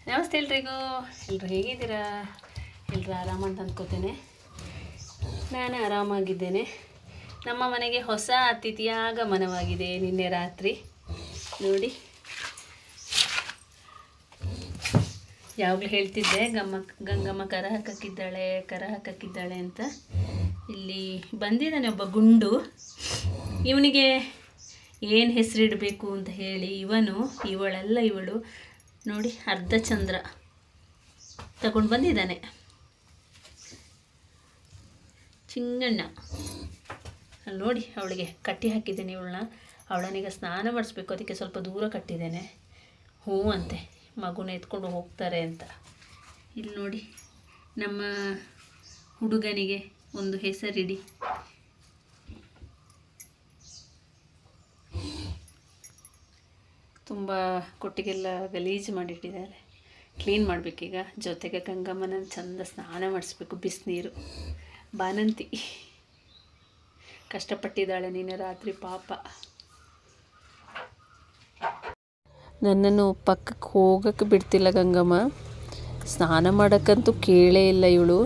ನಮಸ್ತೆ ಎಲ್ರಿಗೂ. ಎಲ್ಲರೂ ಹೇಗಿದ್ದೀರಾ? ಎಲ್ಲರೂ ಆರಾಮಂತ ಅಂದ್ಕೋತೇನೆ. ನಾನು ಆರಾಮಾಗಿದ್ದೇನೆ. ನಮ್ಮ ಮನೆಗೆ ಹೊಸ ಅತಿಥಿಯ ಆಗಮನವಾಗಿದೆ ನಿನ್ನೆ ರಾತ್ರಿ. ನೋಡಿ, ಯಾವಾಗಲೂ ಹೇಳ್ತಿದ್ದೆ ಗಂಗಮ್ಮ ಕರ ಹಾಕಕ್ಕಿದ್ದಾಳೆ ಅಂತ. ಇಲ್ಲಿ ಬಂದಿದ್ದಾನೆ ಒಬ್ಬ ಗುಂಡು. ಇವನಿಗೆ ಏನು ಹೆಸರಿಡಬೇಕು ಅಂತ ಹೇಳಿ ಇವಳು ನೋಡಿ ಅರ್ಧ ಚಂದ್ರ ತಗೊಂಡು ಬಂದಿದ್ದಾನೆ. ಚಿಂಗಣ್ಣ ಅಲ್ಲಿ ನೋಡಿ, ಅವಳಿಗೆ ಕಟ್ಟಿ ಹಾಕಿದ್ದೇನೆ ಅವಳನ್ನೀಗ ಸ್ನಾನ ಮಾಡಿಸ್ಬೇಕು. ಅದಕ್ಕೆ ಸ್ವಲ್ಪ ದೂರ ಕಟ್ಟಿದ್ದೇನೆ. ಹ್ಞೂ ಅಂತೆ, ಮಗುನ ಎತ್ಕೊಂಡು ಹೋಗ್ತಾರೆ ಅಂತ. ಇಲ್ಲಿ ನೋಡಿ, ನಮ್ಮ ಹುಡುಗನಿಗೆ ಒಂದು ಹೆಸರಿಡಿ. ತುಂಬ ಕೊಟ್ಟಿಗೆಲ್ಲ ಗಲೀಜು ಮಾಡಿಟ್ಟಿದ್ದಾರೆ. ಕ್ಲೀನ್ ಮಾಡಬೇಕೀಗ. ಜೊತೆಗೆ ಗಂಗಮ್ಮನ ಚಂದ ಸ್ನಾನ ಮಾಡಿಸ್ಬೇಕು. ಬಿಸಿನೀರು ಬಾನಂತಿ ಕಷ್ಟಪಟ್ಟಿದ್ದಾಳೆ ನಿನ್ನೆ ರಾತ್ರಿ ಪಾಪ. ನನ್ನನ್ನು ಪಕ್ಕಕ್ಕೆ ಹೋಗೋಕ್ಕೆ ಬಿಡ್ತಿಲ್ಲ ಗಂಗಮ್ಮ. ಸ್ನಾನ ಮಾಡೋಕ್ಕಂತೂ ಕೇಳೇ ಇಲ್ಲ ಇವಳು.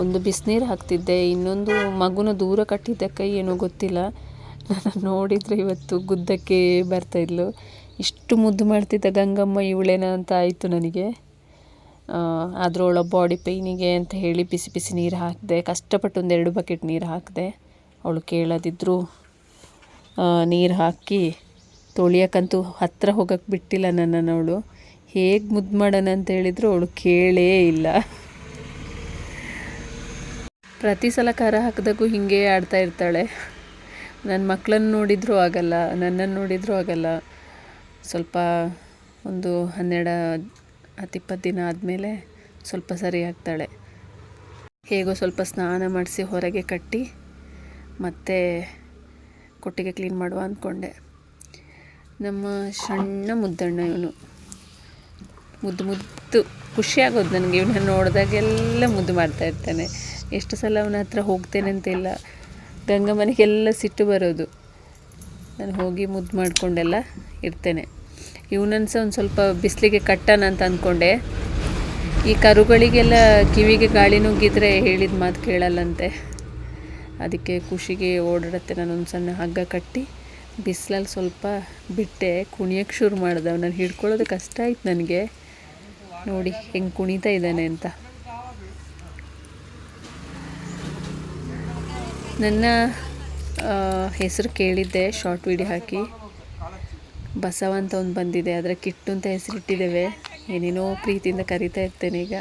ಒಂದು ಬಿಸಿನೀರು ಹಾಕ್ತಿದ್ದೆ, ಇನ್ನೊಂದು ಮಗುನ ದೂರ ಕಟ್ಟಿದ್ದಕ್ಕೆ ಏನೋ ಗೊತ್ತಿಲ್ಲ. ನಾನು ನೋಡಿದರೆ ಇವತ್ತು ಗುದ್ದಕ್ಕೆ ಬರ್ತಾಯಿದ್ಲು. ಇಷ್ಟು ಮುದ್ದು ಮಾಡ್ತಿದ್ದ ಗಂಗಮ್ಮ ಇವಳೇನ ಅಂತ ಆಯಿತು ನನಗೆ. ಆದರೂ ಅವಳ ಬಾಡಿ ಪೇಯ್ನಿಗೆ ಅಂತ ಹೇಳಿ ಬಿಸಿ ಬಿಸಿ ನೀರು ಹಾಕಿದೆ. ಕಷ್ಟಪಟ್ಟು 2 ಬಕೆಟ್ ನೀರು ಹಾಕಿದೆ. ಅವಳು ಕೇಳದಿದ್ದರೂ ನೀರು ಹಾಕಿ ತೊಳಿಯೋಕ್ಕಂತೂ ಹತ್ತಿರ ಹೋಗೋಕ್ಕೆ ಬಿಟ್ಟಿಲ್ಲ ನನ್ನನ್ನು. ಅವಳು ಹೇಗೆ ಮುದ್ದು ಮಾಡೋಣ ಅಂತ ಹೇಳಿದ್ರು ಅವಳು ಕೇಳೇ ಇಲ್ಲ. ಪ್ರತಿ ಸಲ ಕರ ಹಾಕಿದಾಗೂ ಹೀಗೆ ಆಡ್ತಾ ಇರ್ತಾಳೆ. ನನ್ನ ಮಕ್ಕಳನ್ನು ನೋಡಿದರೂ ಆಗಲ್ಲ, ನನ್ನನ್ನು ನೋಡಿದರೂ ಆಗಲ್ಲ. ಸ್ವಲ್ಪ ಒಂದು 12-20 ದಿನ ಆದಮೇಲೆ ಸ್ವಲ್ಪ ಸರಿ ಆಗ್ತಾಳೆ. ಹೇಗೋ ಸ್ವಲ್ಪ ಸ್ನಾನ ಮಾಡಿಸಿ ಹೊರಗೆ ಕಟ್ಟಿ ಮತ್ತೆ ಕೊಟ್ಟಿಗೆ ಕ್ಲೀನ್ ಮಾಡುವ ಅಂದ್ಕೊಂಡೆ. ನಮ್ಮ ಸಣ್ಣ ಮುದ್ದಣ್ಣ ಇವನು. ಮುದ್ದು ಖುಷಿಯಾಗೋದು ನನಗೆ. ಇವನ್ನ ನೋಡಿದಾಗೆಲ್ಲ ಮುದ್ದು ಮಾಡ್ತಾ ಇರ್ತಾನೆ. ಎಷ್ಟು ಸಲ ಅವನ ಹತ್ರ ಹೋಗ್ತೇನೆ ಅಂತಿಲ್ಲ. ಗಂಗಮ್ಮನಿಗೆಲ್ಲ ಸಿಟ್ಟು ಬರೋದು. ನಾನು ಹೋಗಿ ಮುದ್ದು ಮಾಡಿಕೊಂಡೆಲ್ಲ ಇರ್ತೇನೆ. ಇವನನ್ನು ಸಹ ಒಂದು ಸ್ವಲ್ಪ ಬಿಸಿಲಿಗೆ ಕಟ್ಟೋಣ ಅಂತ ಅಂದ್ಕೊಂಡೆ. ಈ ಕರುಗಳಿಗೆಲ್ಲ ಕಿವಿಗೆ ಗಾಳಿ ನುಗ್ಗಿದ್ರೆ ಹೇಳಿದ ಮಾತು ಕೇಳಲ್ಲಂತೆ. ಅದಕ್ಕೆ ಖುಷಿಗೆ ಓಡಾಡುತ್ತೆ. ನಾನೊಂದು ಸಣ್ಣ ಹಗ್ಗ ಕಟ್ಟಿ ಬಿಸಿಲಲ್ಲಿ ಸ್ವಲ್ಪ ಬಿಟ್ಟೆ. ಕುಣಿಯೋಕ್ಕೆ ಶುರು ಮಾಡಿದೆ. ಅವನನ್ನು ಹಿಡ್ಕೊಳ್ಳೋದು ಕಷ್ಟ ಆಯ್ತು ನನಗೆ. ನೋಡಿ ಹೆಂಗೆ ಕುಣಿತಾ ಇದ್ದಾನೆ ಅಂತ. ನನ್ನ ಹೆಸರು ಕೇಳಿದ್ದೆ ಶಾರ್ಟ್ ವಿಡಿಯೋ ಹಾಕಿ. ಬಸವ ಅಂತ ಒಂದು ಬಂದಿದೆ, ಅದರ ಕಿಟ್ಟು ಅಂತ ಹೆಸರಿಟ್ಟಿದ್ದೇವೆ. ಏನೇನೋ ಪ್ರೀತಿಯಿಂದ ಕರಿತಾ ಇರ್ತೇನೆ ಈಗ.